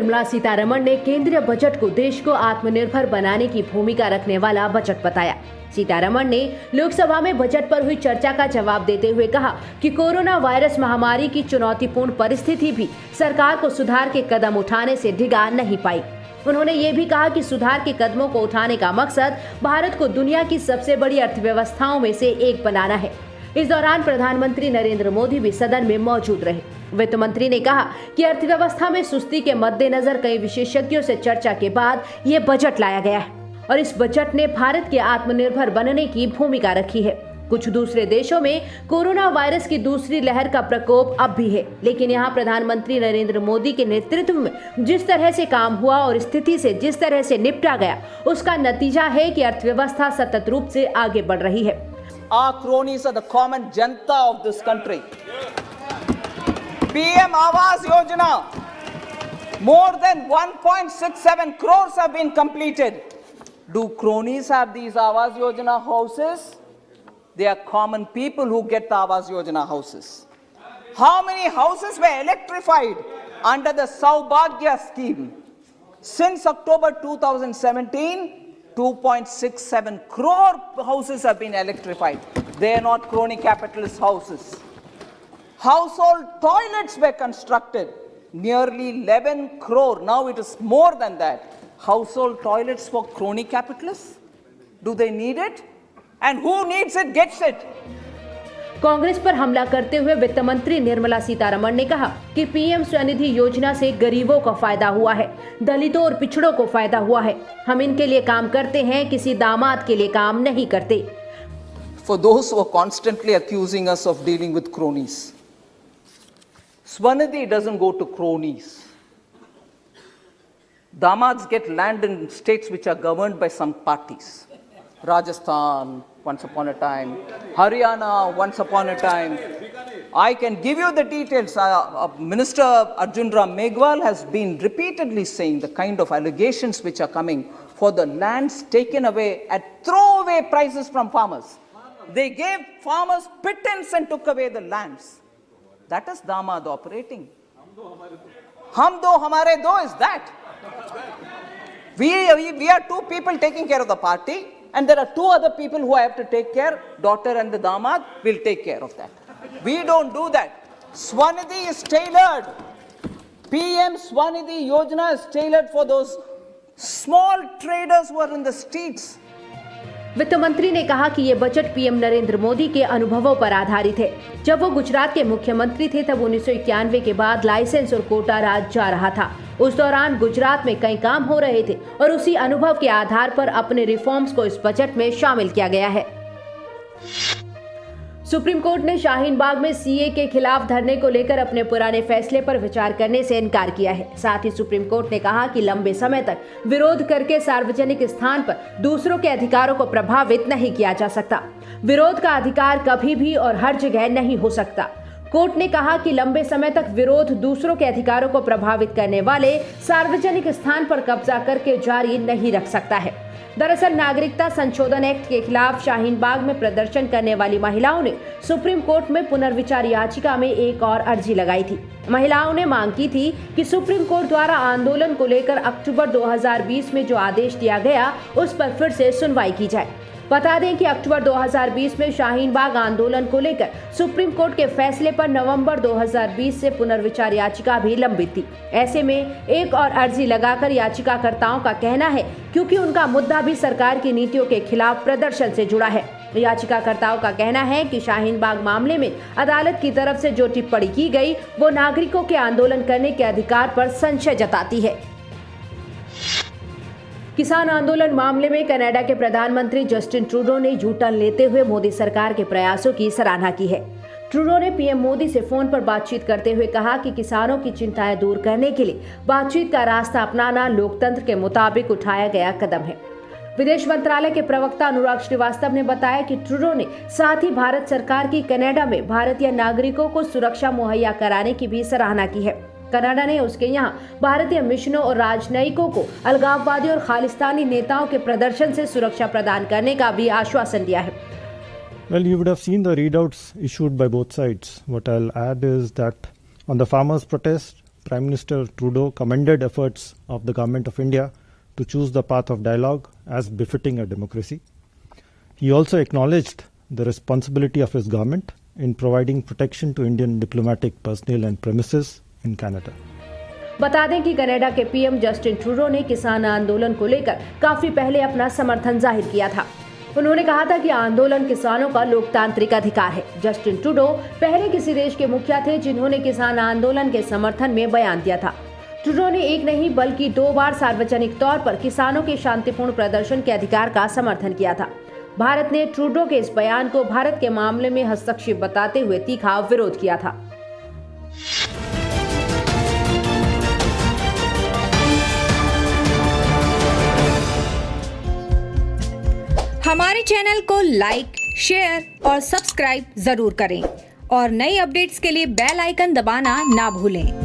निर्मला सीतारमण ने केंद्रीय बजट को देश को आत्मनिर्भर बनाने की भूमिका रखने वाला बजट बताया। सीतारमण ने लोकसभा में बजट पर हुई चर्चा का जवाब देते हुए कहा कि कोरोना वायरस महामारी की चुनौतीपूर्ण परिस्थिति भी सरकार को सुधार के कदम उठाने से डिगा नहीं पाई। उन्होंने ये भी कहा कि सुधार के कदमों को उठाने का मकसद भारत को दुनिया की सबसे बड़ी अर्थव्यवस्थाओं में से एक बनाना है। इस दौरान प्रधानमंत्री नरेंद्र मोदी भी सदन में मौजूद रहे। वित्त मंत्री ने कहा कि अर्थव्यवस्था में सुस्ती के मद्देनजर कई विशेषज्ञों से चर्चा के बाद ये बजट लाया गया है और इस बजट ने भारत के आत्मनिर्भर बनने की भूमिका रखी है। कुछ दूसरे देशों में कोरोना वायरस की दूसरी लहर का प्रकोप अब भी है, लेकिन यहाँ प्रधानमंत्री नरेंद्र मोदी के नेतृत्व में जिस तरह से काम हुआ और स्थिति से जिस तरह से निपटा गया, उसका नतीजा है कि अर्थव्यवस्था सतत रूप से आगे बढ़ रही है। Our cronies are the common janta of this country. PM Awas Yojana, more than 1.67 crores have been completed. Do cronies have these Awas Yojana houses? They are common people who get the Awas Yojana houses. How many houses were electrified under the Saubhagya scheme? Since October 2017, 2.67 crore houses have been electrified. They are not crony capitalist houses. Household toilets were constructed. Nearly 11 crore. Now it is more than that. Household toilets for crony capitalists? Do they need it? And who needs it gets it. Congress पर हमला करते हुए वित्त मंत्री निर्मला सीतारमण ने कहा कि PM Svanidhi योजना से गरीबों को फायदा हुआ है, दलितों और पिछड़ों को फायदा हुआ है। हम इनके लिए काम करते हैं, किसी दामाद के लिए काम नहीं करते। For those who are constantly accusing us of dealing with cronies, Swanidhi doesn't go to cronies. Damads get land in states which are governed by some parties. Rajasthan, once upon a time, Haryana, once upon a time. I can give you the details. Minister Arjun Ram Meghwal has been repeatedly saying the kind of allegations which are coming for the lands taken away at throwaway prices from farmers. They gave farmers pittance and took away the lands. That is Damad operating. Hum do hamare do is that. We are two people taking care of the party. And there are two other people who have to take care, daughter and the damad will take care of that. We don't do that. Swanidhi is tailored. PM Swanidhi Yojana is tailored for those small traders who are in the streets. वित्त मंत्री ने कहा कि ये budget PM Narendra Modi के अनुभवों पर आधारित है। जब वो गुजरात के मुख्यमंत्री थे तब 1991 के बाद लाइसेंस और कोटा राज जा रहा था। उस दौरान गुजरात में कई काम हो रहे थे और उसी अनुभव के आधार पर अपने रिफॉर्म्स को इस बजट में शामिल किया गया है। सुप्रीम कोर्ट ने शाहीन बाग में सीए के खिलाफ धरने को लेकर अपने पुराने फैसले पर विचार करने से इनकार किया है। साथ ही सुप्रीम कोर्ट ने कहा कि लंबे समय तक विरोध करके सार्वजनिक स्थान पर दूसरों के अधिकारों को प्रभावित नहीं किया जा सकता। विरोध का अधिकार कभी भी और हर जगह नहीं हो सकता। कोर्ट ने कहा कि लंबे समय तक विरोध दूसरों के अधिकारों को प्रभावित करने वाले सार्वजनिक स्थान पर कब्जा करके जारी नहीं रख सकता है। दरअसल नागरिकता संशोधन एक्ट के खिलाफ शाहीन बाग में प्रदर्शन करने वाली महिलाओं ने सुप्रीम कोर्ट में पुनर्विचार याचिका में एक और अर्जी लगाई थी। महिलाओं ने मांग की थी कि सुप्रीम कोर्ट द्वारा आंदोलन को लेकर अक्टूबर 2020 में जो आदेश दिया गया उस पर फिर से सुनवाई की जाए। बता दें कि अक्टूबर 2020 में शाहीन बाग आंदोलन को लेकर सुप्रीम कोर्ट के फैसले पर नवंबर 2020 से पुनर्विचार याचिका भी लंबित थी। ऐसे में एक और अर्जी लगाकर याचिकाकर्ताओं का कहना है क्योंकि उनका मुद्दा भी सरकार की नीतियों के खिलाफ प्रदर्शन से जुड़ा है। याचिकाकर्ताओं का कहना है कि शाहीन बाग मामले में अदालत की तरफ से जो टिप्पणी की गई वो नागरिकों के आंदोलन करने के अधिकार पर संशय जताती है। किसान आंदोलन मामले में कनाडा के प्रधानमंत्री जस्टिन ट्रूडो ने यू टर्न लेते हुए मोदी सरकार के प्रयासों की सराहना की है। ट्रूडो ने पीएम मोदी से फोन पर बातचीत करते हुए कहा कि किसानों की चिंताएं दूर करने के लिए बातचीत का रास्ता अपनाना लोकतंत्र के मुताबिक उठाया गया कदम है। विदेश मंत्रालय के प्रवक्ता अनुराग श्रीवास्तव ने बताया कि ट्रूडो ने साथ ही भारत सरकार की कनाडा में भारतीय नागरिकों को सुरक्षा मुहैया कराने की भी सराहना की है। कनाडा ने उसके यहाँ भारतीय मिशनों और राजनयिकों को अलगाववादी और खालिस्तानी नेताओं के प्रदर्शन से सुरक्षा प्रदान करने का भी आश्वासन दिया है। Well, you would have seen the readouts issued by both sides. What I'll add is that on the farmers' protest, Prime Minister Trudeau commended efforts of the Government of India to choose the path of dialogue as befitting a democracy. He also acknowledged the responsibility of his government in providing protection to Indian diplomatic personnel and premises in Canada. बता दें कि Canada के PM Justin Trudeau ने किसान आंदोलन को लेकर काफी पहले अपना समर्थन जाहिर किया था। उन्होंने कहा था कि आंदोलन किसानों का लोकतांत्रिक अधिकार है। जस्टिन ट्रूडो पहले किसी देश के मुखिया थे जिन्होंने किसान आंदोलन के समर्थन में बयान दिया था। ट्रूडो ने एक नहीं बल्कि 2 बार सार्वजनिक तौर पर किसानों के शांतिपूर्ण प्रदर्शन के अधिकार का समर्थन किया था। भारत ने ट्रूडो के इस बयान को भारत के मामले में हस्तक्षेप बताते हुए तीखा विरोध किया था। हमारे चैनल को लाइक, शेयर और सब्सक्राइब जरूर करें और नई अपडेट्स के लिए बेल आइकन दबाना ना भूलें।